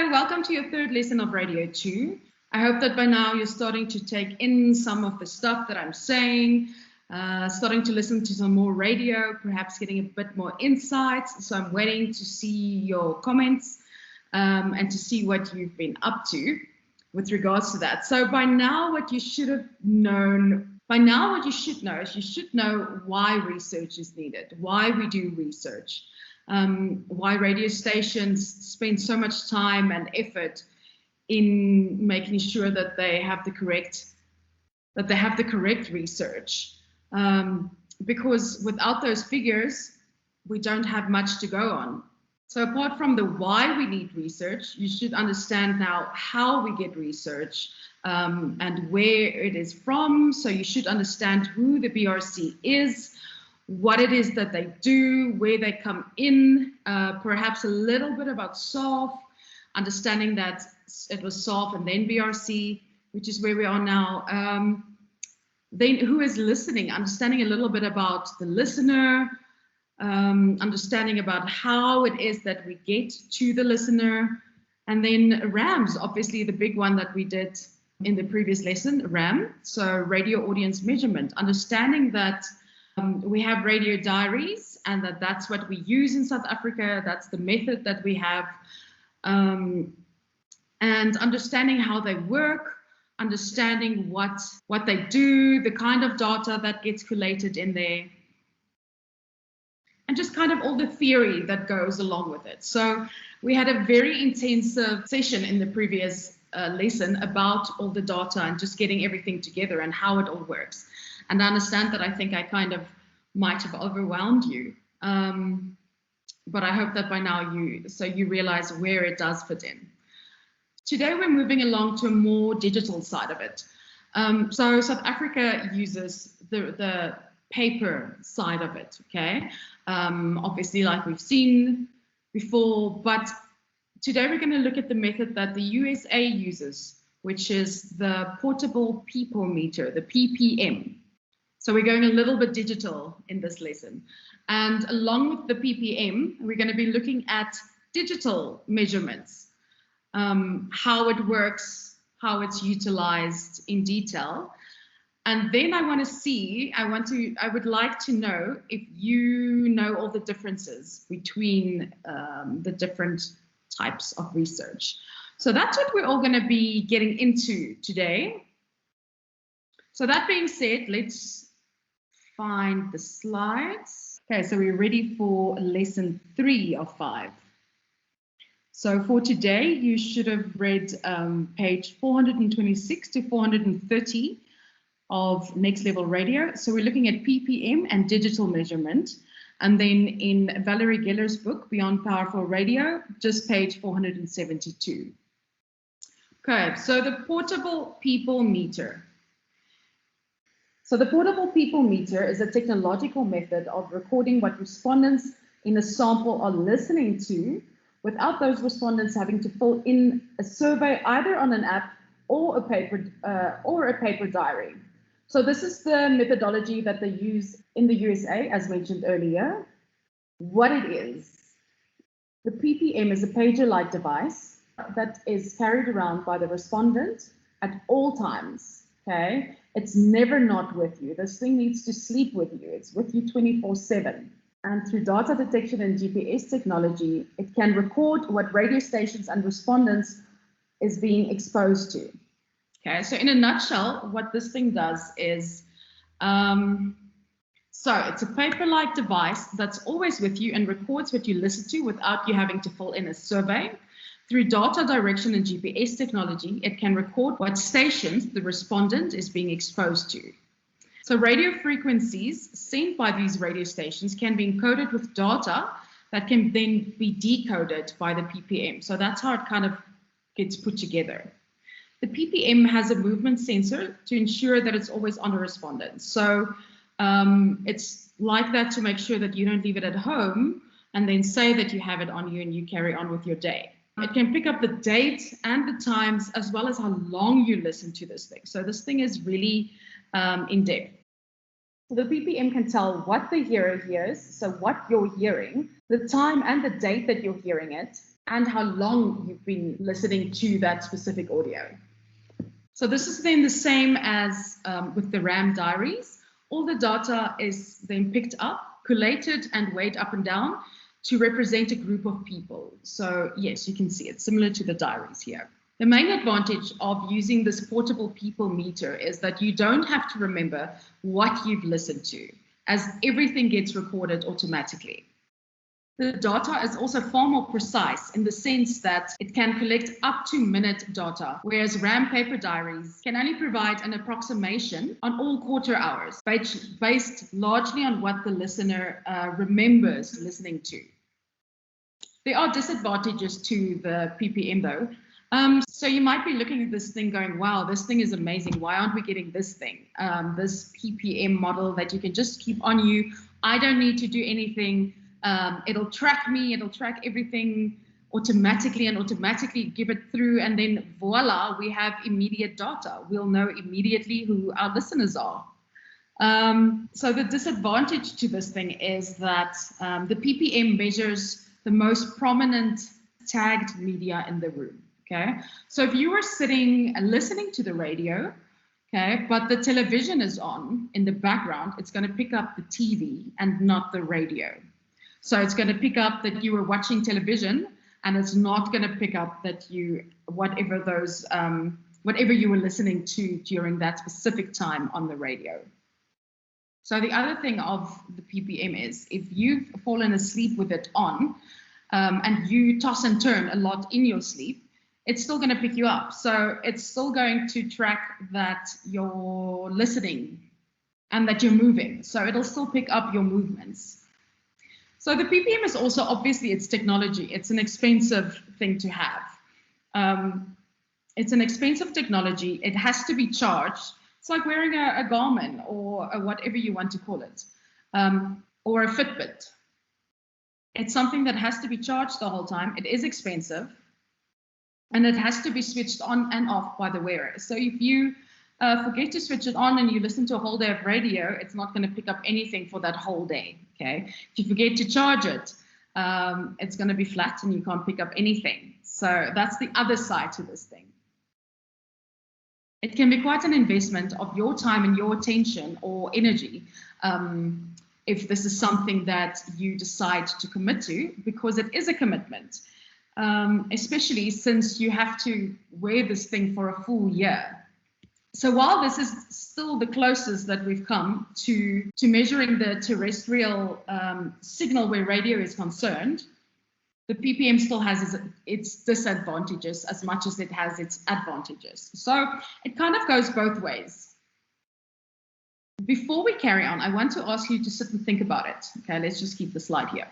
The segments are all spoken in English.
Okay, welcome to your third lesson of Radio 2. I hope that by now you're starting to take in some of the stuff that I'm saying, starting to listen to some more radio, perhaps getting a bit more insights. So I'm waiting to see your comments and to see what you've been up to with regards to that. So by now, what you should have known, what you should know is you should know why research is needed, why we do research. Why radio stations spend so much time and effort in making sure that they have the correct research. Because without those figures, we don't have much to go on. So apart from the why we need research, you should understand now how we get research and where it is from. So you should understand who the BRC is, what it is that they do, where they come in, perhaps a little bit about SARF, understanding that it was SARF and then BRC, which is where we are now. Then who is listening, understanding a little bit about the listener, understanding about how it is that we get to the listener, and then RAMs, obviously the big one that we did in the previous lesson, RAM, so radio audience measurement, understanding that we have radio diaries and that's what we use in South Africa. That's the method that we have. And understanding how they work, understanding what they do, the kind of data that gets collated in there, and just kind of all the theory that goes along with it. So we had a very intensive session in the previous lesson about all the data and just getting everything together and how it all works. And I understand that I think I kind of might have overwhelmed you, but I hope that by now you realize where it does fit in. Today we're moving along to a more digital side of it. So South Africa uses the paper side of it, okay? Obviously, like we've seen before, but today we're going to look at the method that the USA uses, which is the portable people meter, the PPM. So we're going a little bit digital in this lesson. And along with the PPM, we're going to be looking at digital measurements, how it works, how it's utilized in detail. And then I would like to know if you know all the differences between the different types of research. So that's what we're all going to be getting into today. So that being said, let's find the slides. Okay, so we're ready for lesson 3 of 5. So for today, you should have read page 426 to 430 of Next Level Radio. So we're looking at PPM and digital measurement. And then in Valerie Geller's book, Beyond Powerful Radio, just page 472. Okay, so the portable people meter. So the portable people meter is a technological method of recording what respondents in a sample are listening to without those respondents having to fill in a survey either on an app or a paper diary. So this is the methodology that they use in the USA, as mentioned earlier. What it is, the PPM is a pager-like device that is carried around by the respondent at all times, okay? It's never not with you. This thing needs to sleep with you. It's with you 24/7. And through data detection and GPS technology, it can record what radio stations and respondents is being exposed to. Okay, so in a nutshell, what this thing does is, so it's a paper-like device that's always with you and records what you listen to without you having to fill in a survey. Through data direction and GPS technology, it can record what stations the respondent is being exposed to. So radio frequencies sent by these radio stations can be encoded with data that can then be decoded by the PPM. So that's how it kind of gets put together. The PPM has a movement sensor to ensure that it's always on a respondent. So it's like that to make sure that you don't leave it at home and then say that you have it on you and you carry on with your day. It can pick up the date and the times as well as how long you listen to this thing. So this thing is really in depth. So the PPM can tell what the hearer hears, so what you're hearing, the time and the date that you're hearing it, and how long you've been listening to that specific audio. So this is then the same as with the RAM diaries. All the data is then picked up, collated, and weighed up and down to represent a group of people. So yes, you can see it's similar to the diaries here. The main advantage of using this portable people meter is that you don't have to remember what you've listened to, as everything gets recorded automatically. The data is also far more precise in the sense that it can collect up to minute data, whereas RAM paper diaries can only provide an approximation on all quarter hours, based largely on what the listener remembers listening to. There are disadvantages to the PPM though. So you might be looking at this thing going, wow, this thing is amazing. Why aren't we getting this thing? This PPM model that you can just keep on you. I don't need to do anything. It'll track me, it'll track everything automatically and automatically give it through. And then voila, we have immediate data. We'll know immediately who our listeners are. So the disadvantage to this thing is that the PPM measures the most prominent tagged media in the room. Okay, so if you were sitting and listening to the radio, okay, but the television is on in the background, it's going to pick up the TV and not the radio. So it's going to pick up that you were watching television, and it's not going to pick up that you, whatever you were listening to during that specific time on the radio. So the other thing of the PPM is if you've fallen asleep with it on, and you toss and turn a lot in your sleep, it's still going to pick you up. So it's still going to track that you're listening and that you're moving. So it'll still pick up your movements. So the PPM is also, obviously, it's technology. It's an expensive thing to have. It's an expensive technology. It has to be charged. It's like wearing a Garmin or whatever you want to call it, or a Fitbit. It's something that has to be charged the whole time. It is expensive. And it has to be switched on and off by the wearer. So if you forget to switch it on and you listen to a whole day of radio, it's not going to pick up anything for that whole day. Okay. If you forget to charge it, it's going to be flat and you can't pick up anything. So that's the other side to this thing. It can be quite an investment of your time and your attention or energy if this is something that you decide to commit to, because it is a commitment. Especially since you have to wear this thing for a full year. So while this is still the closest that we've come to measuring the terrestrial signal where radio is concerned, the PPM still has its disadvantages as much as it has its advantages. So it kind of goes both ways. Before we carry on, I want to ask you to sit and think about it. Okay, let's just keep the slide here.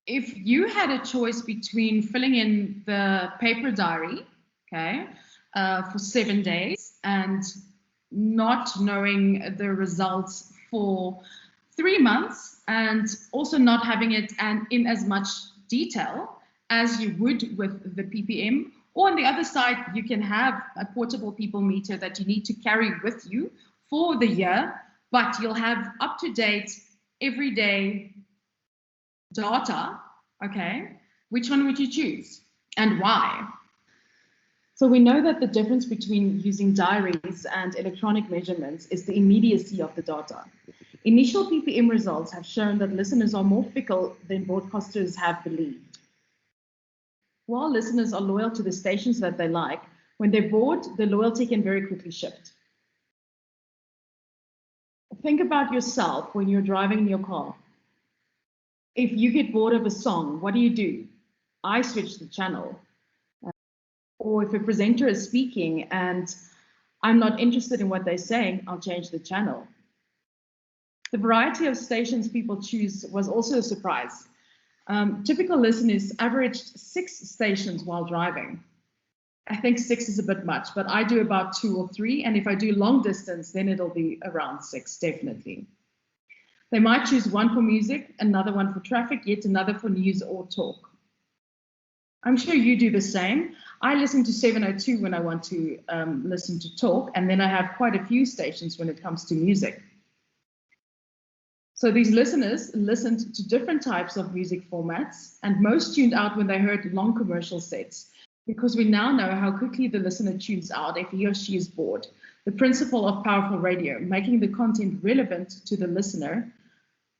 If you had a choice between filling in the paper diary, okay, for 7 days and not knowing the results for 3 months, and also not having it in as much detail as you would with the PPM, or on the other side, you can have a portable people meter that you need to carry with you for the year, but you'll have up-to-date, everyday data, okay, which one would you choose and why? So we know that the difference between using diaries and electronic measurements is the immediacy of the data. Initial PPM results have shown that listeners are more fickle than broadcasters have believed. While listeners are loyal to the stations that they like, when they're bored, the loyalty can very quickly shift. Think about yourself when you're driving in your car. If you get bored of a song, what do? I switch the channel. Or if a presenter is speaking and I'm not interested in what they're saying, I'll change the channel. The variety of stations people choose was also a surprise. Typical listeners averaged 6 stations while driving. I think 6 is a bit much, but I do about 2 or 3. And if I do long distance, then it'll be around 6, definitely. They might choose one for music, another one for traffic, yet another for news or talk. I'm sure you do the same. I listen to 702 when I want to listen to talk, and then I have quite a few stations when it comes to music. So these listeners listened to different types of music formats, and most tuned out when they heard long commercial sets, because we now know how quickly the listener tunes out if he or she is bored. The principle of powerful radio, making the content relevant to the listener,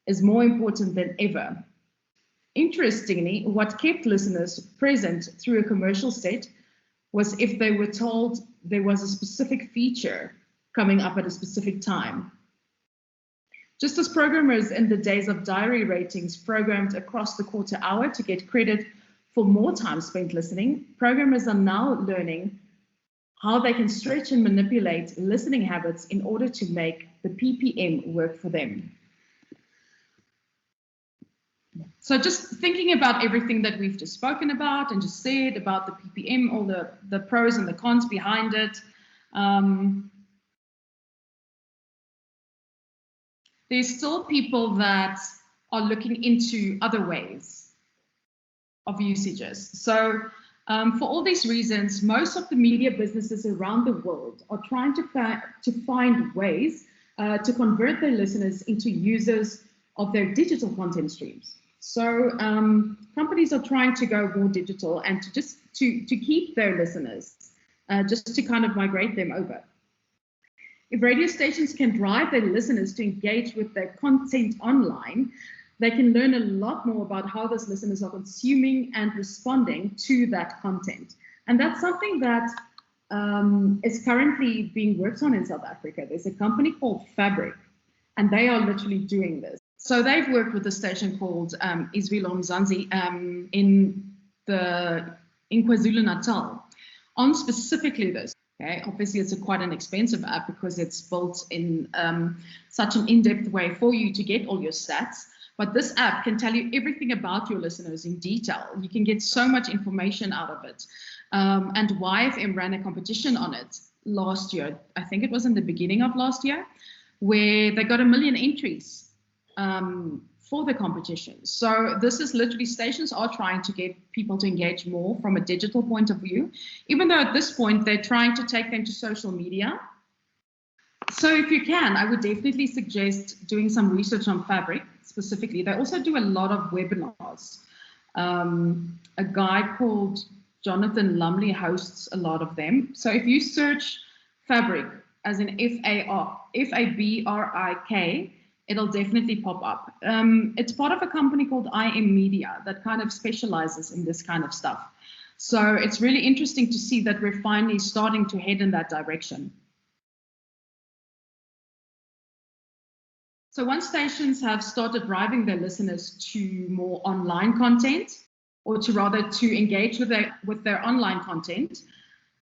is more important than ever. Interestingly, what kept listeners present through a commercial set was if they were told there was a specific feature coming up at a specific time. Just as programmers in the days of diary ratings programmed across the quarter hour to get credit for more time spent listening, programmers are now learning how they can stretch and manipulate listening habits in order to make the PPM work for them. So just thinking about everything that we've just spoken about and just said about the PPM, all the pros and the cons behind it, there's still people that are looking into other ways of usages. So for all these reasons, most of the media businesses around the world are trying to find ways to convert their listeners into users of their digital content streams. So companies are trying to go more digital and to keep their listeners, just to kind of migrate them over. If radio stations can drive their listeners to engage with their content online, they can learn a lot more about how those listeners are consuming and responding to that content. And that's something that is currently being worked on in South Africa. There's a company called Fabric, and they are literally doing this. So they've worked with a station called Izwilo Mzansi in KwaZulu-Natal on specifically this. Okay, obviously it's quite an expensive app because it's built in such an in-depth way for you to get all your stats. But this app can tell you everything about your listeners in detail. You can get so much information out of it. And YFM ran a competition on it last year. I think it was in the beginning of last year, where they got 1 million entries for the competition. So this is literally, stations are trying to get people to engage more from a digital point of view, even though at this point they're trying to take them to social media. So if you can, I would definitely suggest doing some research on Fabric specifically. They also do a lot of webinars. A guy called Jonathan Lumley hosts a lot of them. So if you search Fabric as in F-A-B-R-I-K, it'll definitely pop up. It's part of a company called IM Media that kind of specializes in this kind of stuff. So it's really interesting to see that we're finally starting to head in that direction. So once stations have started driving their listeners to more online content, or to rather to engage with their online content,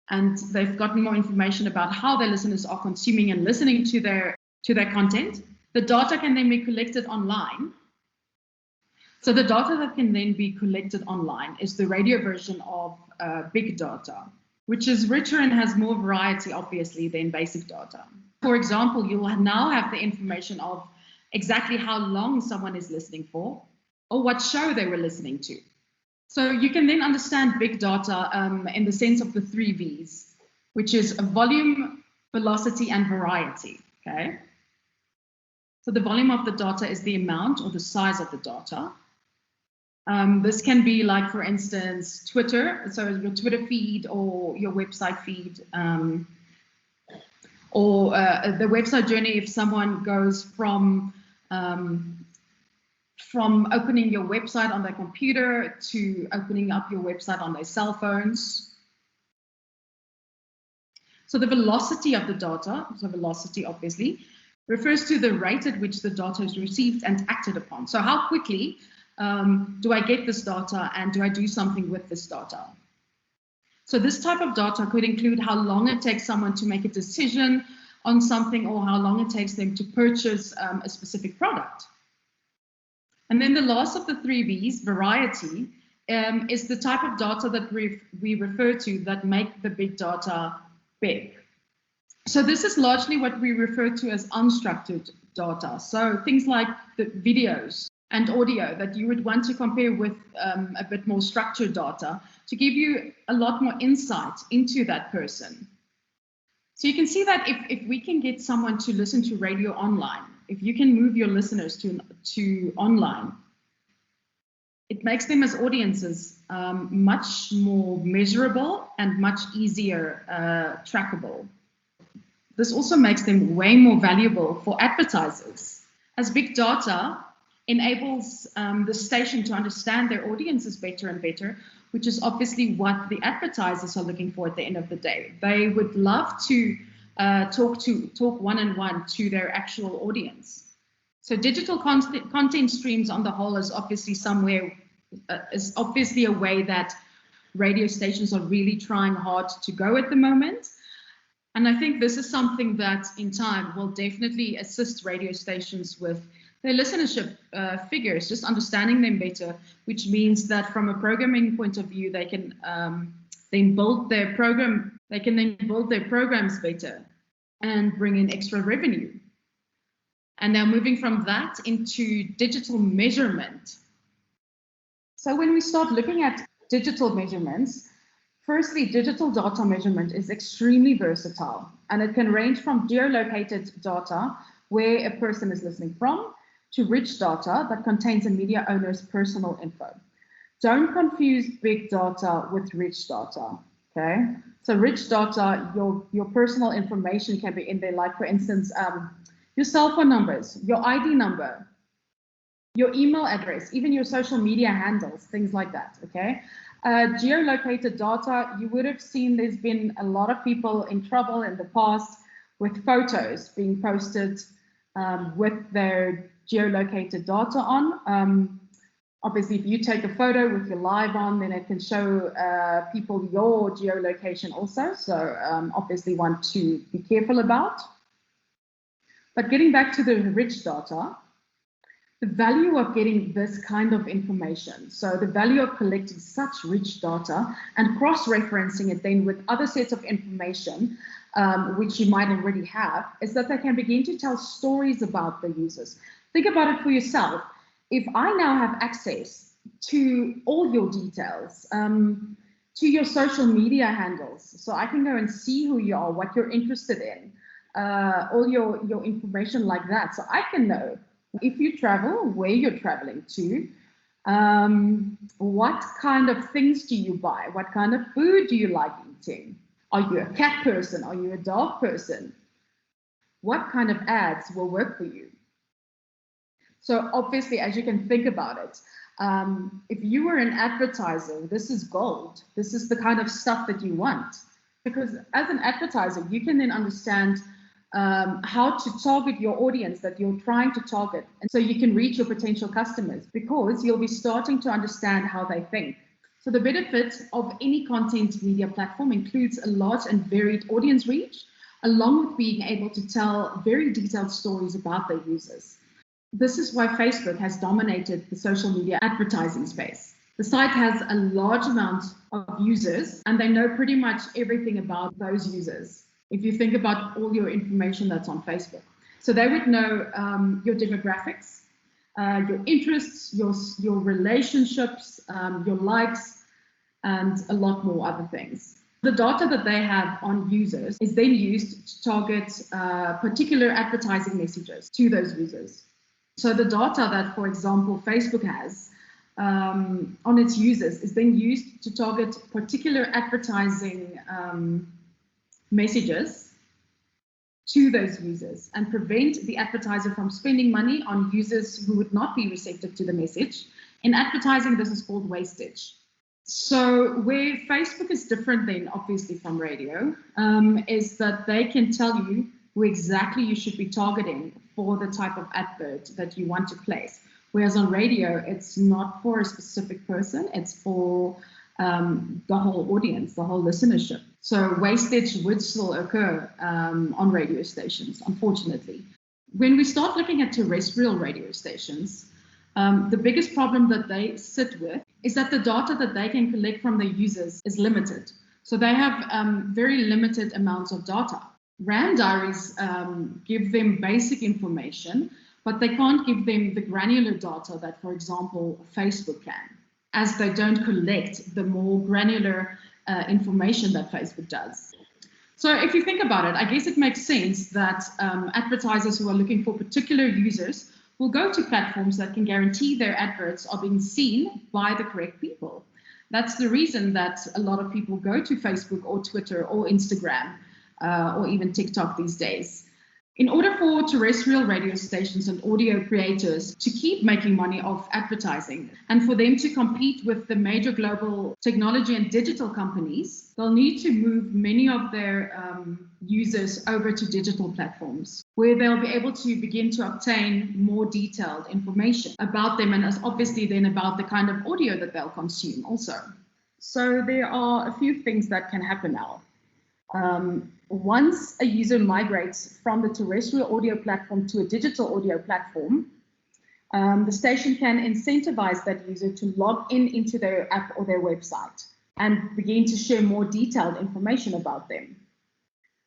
and they've gotten more information about how their listeners are consuming and listening to their content, the data can then be collected online. So the data that can then be collected online is the radio version of big data, which is richer and has more variety, obviously, than basic data. For example, you will now have the information of exactly how long someone is listening for, or what show they were listening to. So you can then understand big data in the sense of the 3 V's, which is volume, velocity, and variety, okay? So the volume of the data is the amount or the size of the data. This can be like, for instance, Twitter, so your Twitter feed or your website feed, or the website journey if someone goes from opening your website on their computer to opening up your website on their cell phones. So the velocity of the data, so velocity obviously, refers to the rate at which the data is received and acted upon. So how quickly do I get this data and do I do something with this data? So this type of data could include how long it takes someone to make a decision on something, or how long it takes them to purchase a specific product. And then the last of the 3 V's, variety, is the type of data that we refer to that make the big data big. So this is largely what we refer to as unstructured data. So things like the videos and audio that you would want to compare with a bit more structured data to give you a lot more insight into that person. So you can see that if we can get someone to listen to radio online, if you can move your listeners to online, it makes them as audiences much more measurable and much easier trackable. This also makes them way more valuable for advertisers, as big data enables the station to understand their audiences better and better, which is obviously what the advertisers are looking for at the end of the day. They would love to talk one-on-one to their actual audience. So digital content streams on the whole is obviously a way that radio stations are really trying hard to go at the moment. And I think this is something that in time will definitely assist radio stations with their listenership figures, just understanding them better, which means that from a programming point of view, they can then build their programs better and bring in extra revenue. And now moving from that into digital measurement. So when we start looking at digital measurements, firstly, digital data measurement is extremely versatile, and it can range from geolocated data, where a person is listening from, to rich data that contains a media owner's personal info. Don't confuse big data with rich data, okay? So rich data, your personal information can be in there, like for instance, your cell phone numbers, your ID number, your email address, even your social media handles, things like that, okay? Geolocated data, you would have seen there's been a lot of people in trouble in the past with photos being posted with their geolocated data on. Obviously, if you take a photo with your live on, then it can show people your geolocation also. So obviously want to be careful about. But getting back to the rich data, the value of getting this kind of information, so the value of collecting such rich data and cross-referencing it then with other sets of information, which you might already have, is that they can begin to tell stories about the users. Think about it for yourself. If I now have access to all your details, to your social media handles, so I can go and see who you are, what you're interested in, all your information like that, so I can know if you travel, where you're traveling to, what kind of things do you buy, what kind of food do you like eating, are you a cat person, are you a dog person, what kind of ads will work for you. So obviously, as you can think about it, if you were an advertiser, this is gold. This is the kind of stuff that you want, because as an advertiser, you can then understand how to target your audience that you're trying to target. And so you can reach your potential customers because you'll be starting to understand how they think. So the benefit of any content media platform includes a large and varied audience reach, along with being able to tell very detailed stories about their users. This is why Facebook has dominated the social media advertising space. The site has a large amount of users, and they know pretty much everything about those users. If you think about all your information that's on Facebook. So they would know your demographics, your interests, your relationships, your likes, and a lot more other things. The data that they have on users is then used to target particular advertising messages to those users. So the data that, for example, Facebook has on its users is then used to target particular advertising messages to those users and prevent the advertiser from spending money on users who would not be receptive to the message. In advertising, this is called wastage. So where Facebook is different then, obviously, from radio, is that they can tell you who exactly you should be targeting for the type of advert that you want to place. Whereas on radio, it's not for a specific person, it's for the whole audience, the whole listenership. So wastage would still occur on radio stations, unfortunately. When we start looking at terrestrial radio stations, the biggest problem that they sit with is that the data that they can collect from their users is limited. So they have very limited amounts of data. RAM diaries give them basic information, but they can't give them the granular data that, for example, Facebook can, as they don't collect the more granular information that Facebook does. So if you think about it, I guess it makes sense that advertisers who are looking for particular users will go to platforms that can guarantee their adverts are being seen by the correct people. That's the reason that a lot of people go to Facebook or Twitter or Instagram or even TikTok these days. In order for terrestrial radio stations and audio creators to keep making money off advertising and for them to compete with the major global technology and digital companies, they'll need to move many of their users over to digital platforms where they'll be able to begin to obtain more detailed information about them and obviously then about the kind of audio that they'll consume also. So there are a few things that can happen now. Once a user migrates from the terrestrial audio platform to a digital audio platform, the station can incentivize that user to log into their app or their website and begin to share more detailed information about them.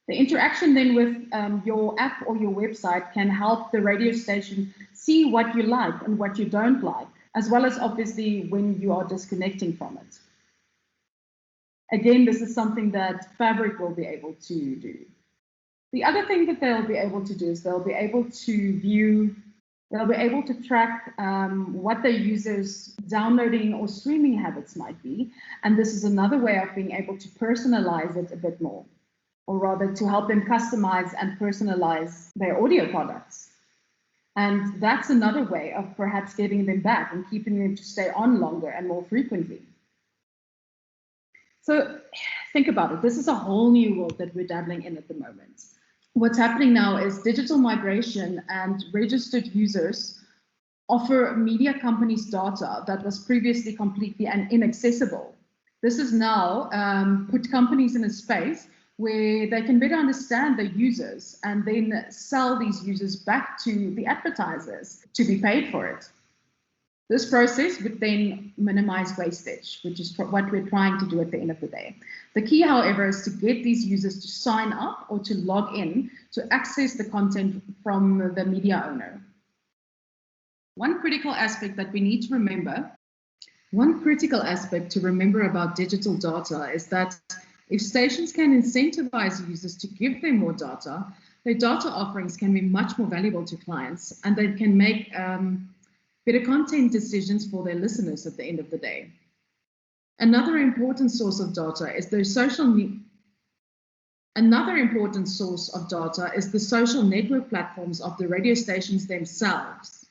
The interaction then with your app or your website can help the radio station see what you like and what you don't like, as well as obviously when you are disconnecting from it. Again, this is something that Fabric will be able to do. The other thing that they'll be able to do is they'll be able to track what their users' downloading or streaming habits might be. And this is another way of being able to personalize it a bit more, or rather to help them customize and personalize their audio products. And that's another way of perhaps getting them back and keeping them to stay on longer and more frequently. So think about it. This is a whole new world that we're dabbling in at the moment. What's happening now is digital migration and registered users offer media companies data that was previously completely inaccessible. This is now put companies in a space where they can better understand their users and then sell these users back to the advertisers to be paid for it. This process would then minimize wastage, which is what we're trying to do at the end of the day. The key, however, is to get these users to sign up or to log in to access the content from the media owner. One critical aspect to remember about digital data is that if stations can incentivize users to give them more data, their data offerings can be much more valuable to clients and they can make better content decisions for their listeners at the end of the day. Another important source of data is the social network platforms of the radio stations themselves.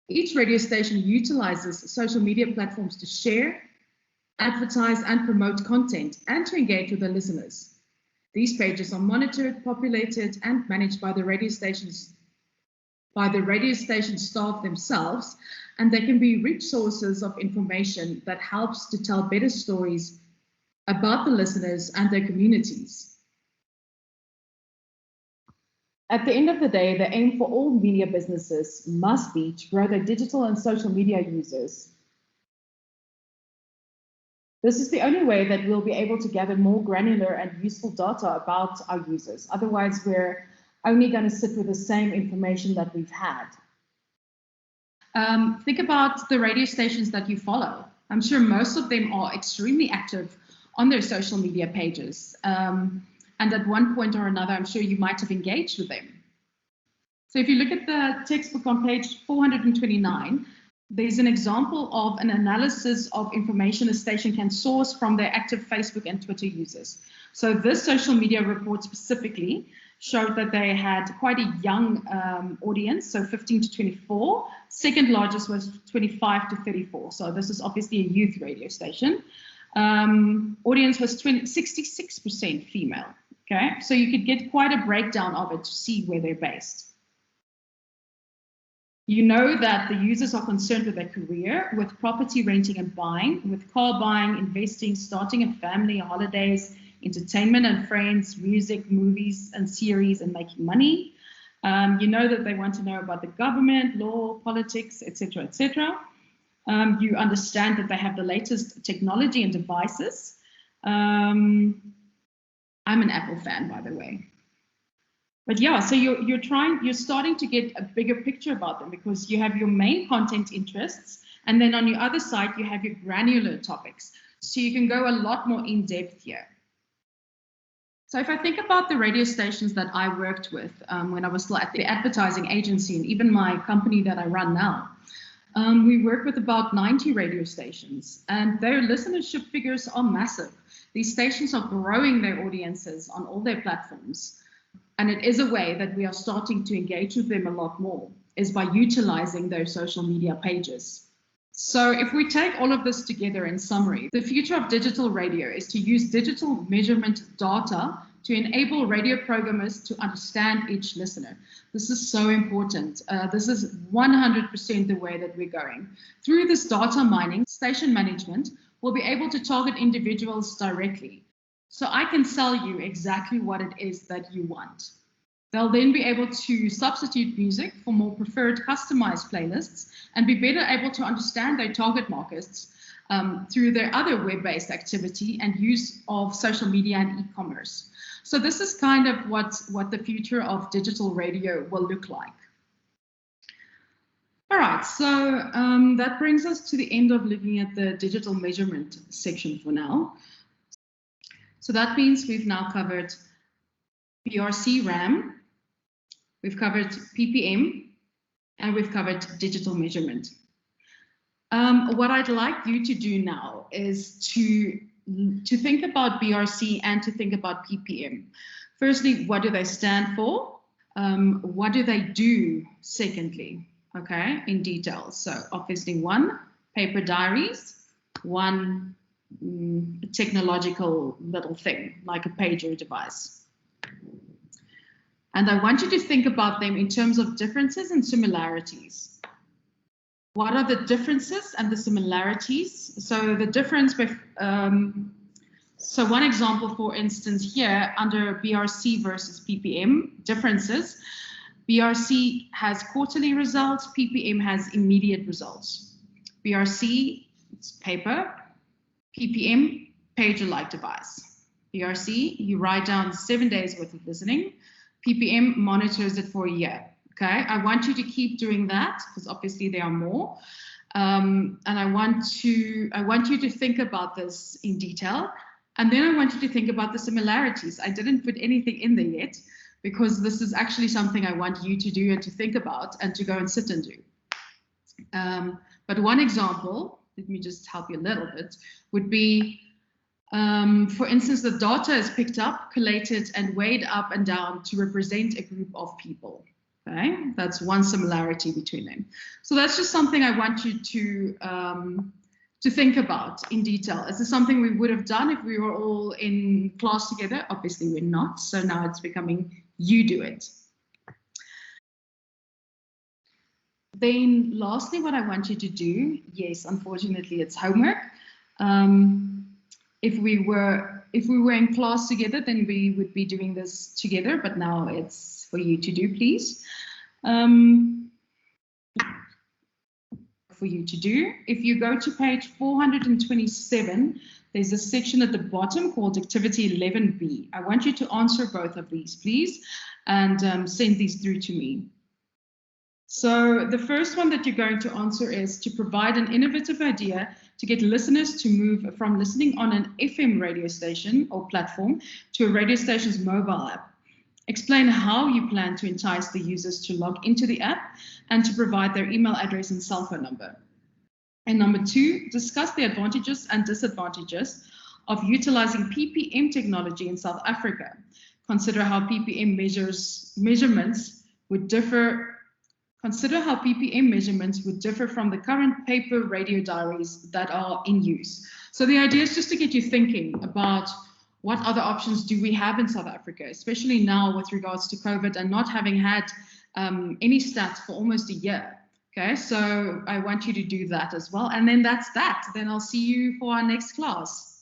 Each radio station utilizes social media platforms to share, advertise, and promote content and to engage with their listeners. These pages are monitored, populated, and managed by the radio station staff themselves, and they can be rich sources of information that helps to tell better stories about the listeners and their communities. At the end of the day, the aim for all media businesses must be to grow their digital and social media users. This is the only way that we'll be able to gather more granular and useful data about our users. Otherwise, we're only going to sit with the same information that we've had. Think about the radio stations that you follow. I'm sure most of them are extremely active on their social media pages. And at one point or another, I'm sure you might have engaged with them. So if you look at the textbook on page 429, there's an example of an analysis of information a station can source from their active Facebook and Twitter users. So this social media report specifically showed that they had quite a young audience, so 15 to 24. Second largest was 25 to 34. So this is obviously a youth radio station. Audience was 66% female. Okay, so you could get quite a breakdown of it to see where they're based. You know that the users are concerned with their career, with property renting and buying, with car buying, investing, starting a family, holidays, entertainment and friends, music, movies and series, and making money. You know that they want to know about the government, law, politics, etc., etc. You understand that they have the latest technology and devices. I'm an Apple fan, by the way. But yeah, so you're starting to get a bigger picture about them because you have your main content interests, and then on your other side, you have your granular topics. So you can go a lot more in depth here. So if I think about the radio stations that I worked with when I was still at the advertising agency and even my company that I run now, we work with about 90 radio stations and their listenership figures are massive. These stations are growing their audiences on all their platforms. And it is a way that we are starting to engage with them a lot more, is by utilizing their social media pages. So if we take all of this together in summary, the future of digital radio is to use digital measurement data to enable radio programmers to understand each listener. This is so important. This is 100% the way that we're going. Through this data mining, station management will be able to target individuals directly. So I can sell you exactly what it is that you want. They'll then be able to substitute music for more preferred customized playlists and be better able to understand their target markets through their other web-based activity and use of social media and e-commerce. So this is kind of what the future of digital radio will look like. All right, so that brings us to the end of looking at the digital measurement section for now. So that means we've now covered BRC RAM, we've covered PPM, and we've covered digital measurement. What I'd like you to do now is to think about BRC and to think about PPM. Firstly, what do they stand for? What do they do? Secondly, okay, in detail. So obviously 1, paper diaries, 1, technological little thing like a pager device. And I want you to think about them in terms of differences and similarities. What are the differences and the similarities? So the difference with, so one example, for instance, here under BRC versus PPM differences, BRC has quarterly results, PPM has immediate results. BRC, it's paper, PPM, pager-like device. BRC, you write down 7 days worth of listening. PPM monitors it for a year. Okay, I want you to keep doing that because obviously there are more. And I want you to think about this in detail. And then I want you to think about the similarities. I didn't put anything in there yet because this is actually something I want you to do and to think about and to go and sit and do. But one example, let me just help you a little bit, would be, for instance, the data is picked up, collated, and weighed up and down to represent a group of people. Okay, that's one similarity between them. So that's just something I want you to think about in detail. Is this something we would have done if we were all in class together? Obviously, we're not. So now it's becoming you do it. Then lastly, what I want you to do, yes, unfortunately, it's homework. If we were in class together, then we would be doing this together, but now it's for you to do, please. For you to do. If you go to page 427, there's a section at the bottom called Activity 11B. I want you to answer both of these, please, and send these through to me. So the first one that you're going to answer is to provide an innovative idea to get listeners to move from listening on an FM radio station or platform to a radio station's mobile app. Explain how you plan to entice the users to log into the app and to provide their email address and cell phone number. And number 2, discuss the advantages and disadvantages of utilizing PPM technology in South Africa. Consider how PPM measurements would differ. Consider how PPM measurements would differ from the current paper radio diaries that are in use. So the idea is just to get you thinking about what other options do we have in South Africa, especially now with regards to COVID and not having had any stats for almost a year. Okay, so I want you to do that as well. And then that's that. Then I'll see you for our next class.